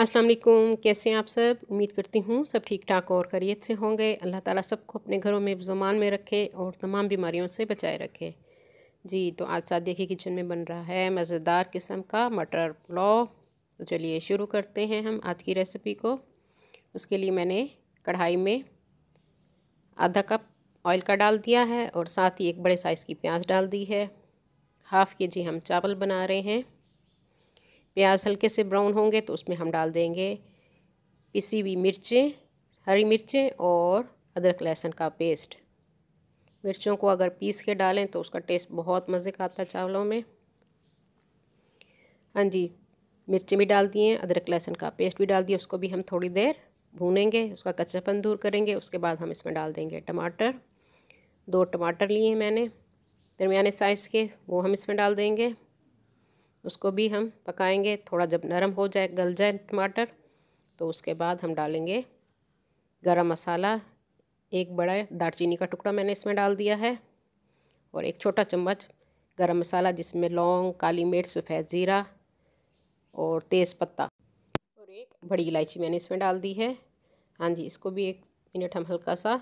अस्सलाम वालेकुम, कैसे हैं आप सब। उम्मीद करती हूँ सब ठीक ठाक और खैरियत से होंगे। अल्लाह ताला सबको अपने घरों में ज़ुमान में रखे और तमाम बीमारियों से बचाए रखे। जी तो आज सादिया की किचन में बन रहा है मज़ेदार किस्म का मटर पुलाव। तो चलिए शुरू करते हैं हम आज की रेसिपी को। उसके लिए मैंने कढ़ाई में आधा कप ऑयल का डाल दिया है और साथ ही एक बड़े साइज़ की प्याज डाल दी है। हाफ़ kg हम चावल बना रहे हैं। प्याज हल्के से ब्राउन होंगे तो उसमें हम डाल देंगे पिसी हुई मिर्चें, हरी मिर्चें और अदरक लहसुन का पेस्ट। मिर्चों को अगर पीस के डालें तो उसका टेस्ट बहुत मज़े का आता है चावलों में। हाँ जी, मिर्चें भी डाल दिए, अदरक लहसुन का पेस्ट भी डाल दिया। उसको भी हम थोड़ी देर भूनेंगे, उसका कच्चापन दूर करेंगे। उसके बाद हम इसमें डाल देंगे टमाटर। 2 टमाटर लिए मैंने दरमियाने साइज़ के, वो हम इसमें डाल देंगे। उसको भी हम पकाएंगे, थोड़ा जब नरम हो जाए, गल जाए टमाटर, तो उसके बाद हम डालेंगे गरम मसाला। एक बड़ा दालचीनी का टुकड़ा मैंने इसमें डाल दिया है और एक छोटा चम्मच गरम मसाला, जिसमें लौंग, काली मिर्च, सफ़ेद ज़ीरा और तेज़ पत्ता और एक बड़ी इलायची मैंने इसमें डाल दी है। हाँ जी, इसको भी 1 मिनट हम हल्का सा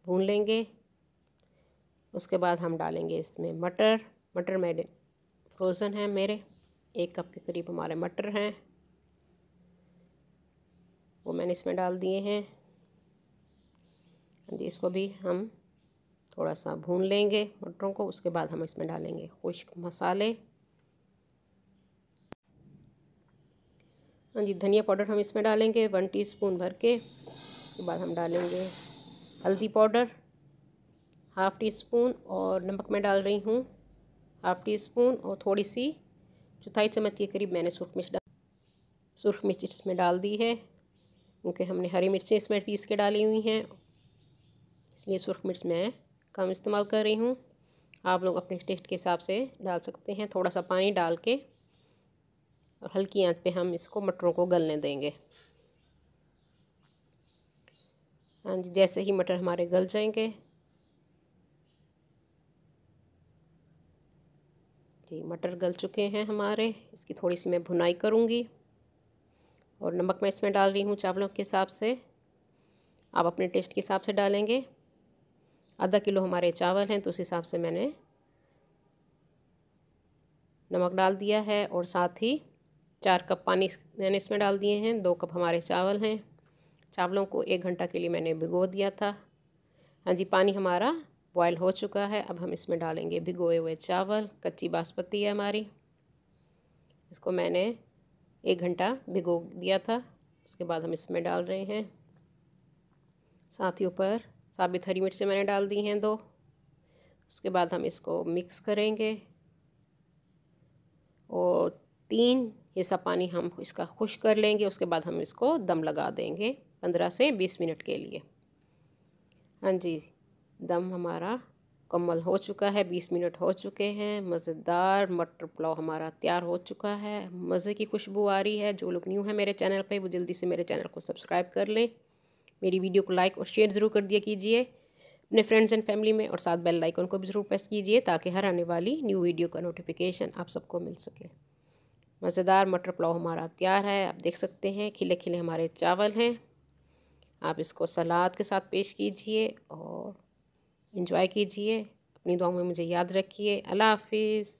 भून लेंगे। उसके बाद हम डालेंगे इसमें मटर मैंने फ्रोज़न है मेरे, 1 कप के करीब हमारे मटर हैं, वो मैंने इसमें डाल दिए हैं। हाँ जी, इसको भी हम थोड़ा सा भून लेंगे मटरों को। उसके बाद हम इसमें डालेंगे खुश्क मसाले। हाँ जी, धनिया पाउडर हम इसमें डालेंगे 1 टीस्पून भर के। उसके बाद हम डालेंगे हल्दी पाउडर हाफ़ टी स्पून और नमक मैं डाल रही हूँ हाफ़ टी स्पून और थोड़ी सी चौथाई चम्मच के करीब मैंने सुरख मिर्च इसमें डाल दी है, क्योंकि हमने हरी मिर्चें इसमें पीस के डाली हुई हैं, इसलिए सुरख मिर्च मैं कम इस्तेमाल कर रही हूँ। आप लोग अपने टेस्ट के हिसाब से डाल सकते हैं। थोड़ा सा पानी डाल के और हल्की आंच पे हम इसको मटरों को गलने देंगे। हाँ जी, जैसे ही मटर हमारे गल जाएंगे, जी मटर गल चुके हैं हमारे, इसकी थोड़ी सी मैं भुनाई करूँगी और नमक मैं इसमें डाल रही हूँ चावलों के हिसाब से। आप अपने टेस्ट के हिसाब से डालेंगे। आधा किलो हमारे चावल हैं तो उस हिसाब से मैंने नमक डाल दिया है और साथ ही 4 कप पानी मैंने इसमें डाल दिए हैं। 2 कप हमारे चावल हैं। चावलों को 1 घंटा के लिए मैंने भिगो दिया था। हाँ जी, पानी हमारा बॉयल हो चुका है। अब हम इसमें डालेंगे भिगोए हुए चावल। कच्ची बासमती है हमारी, इसको मैंने 1 घंटा भिगो दिया था। उसके बाद हम इसमें डाल रहे हैं। साथ ही ऊपर साबित हरी मिर्चें मैंने डाल दी हैं 2। उसके बाद हम इसको मिक्स करेंगे और 3 हिस्सा पानी हम इसका खुश्क कर लेंगे। उसके बाद हम इसको दम लगा देंगे 15 से 20 मिनट के लिए। हाँ जी, दम हमारा मुकम्मल हो चुका है, 20 मिनट हो चुके हैं। मज़ेदार मटर पुलाव हमारा तैयार हो चुका है। मज़े की खुशबू आ रही है। जो लोग न्यू हैं मेरे चैनल पे, वो जल्दी से मेरे चैनल को सब्सक्राइब कर लें। मेरी वीडियो को लाइक और शेयर ज़रूर कर दिया कीजिए अपने फ्रेंड्स एंड फैमिली में, और साथ बेल आइकन को भी ज़रूर प्रेस कीजिए ताकि हर आने वाली न्यू वीडियो का नोटिफिकेशन आप सबको मिल सके। मज़ेदार मटर पुलाव हमारा तैयार है। आप देख सकते हैं खिले खिले हमारे चावल हैं। आप इसको सलाद के साथ पेश कीजिए और एंजॉय कीजिए। अपनी दुआओं में मुझे याद रखिए। अल्लाह हाफिज़।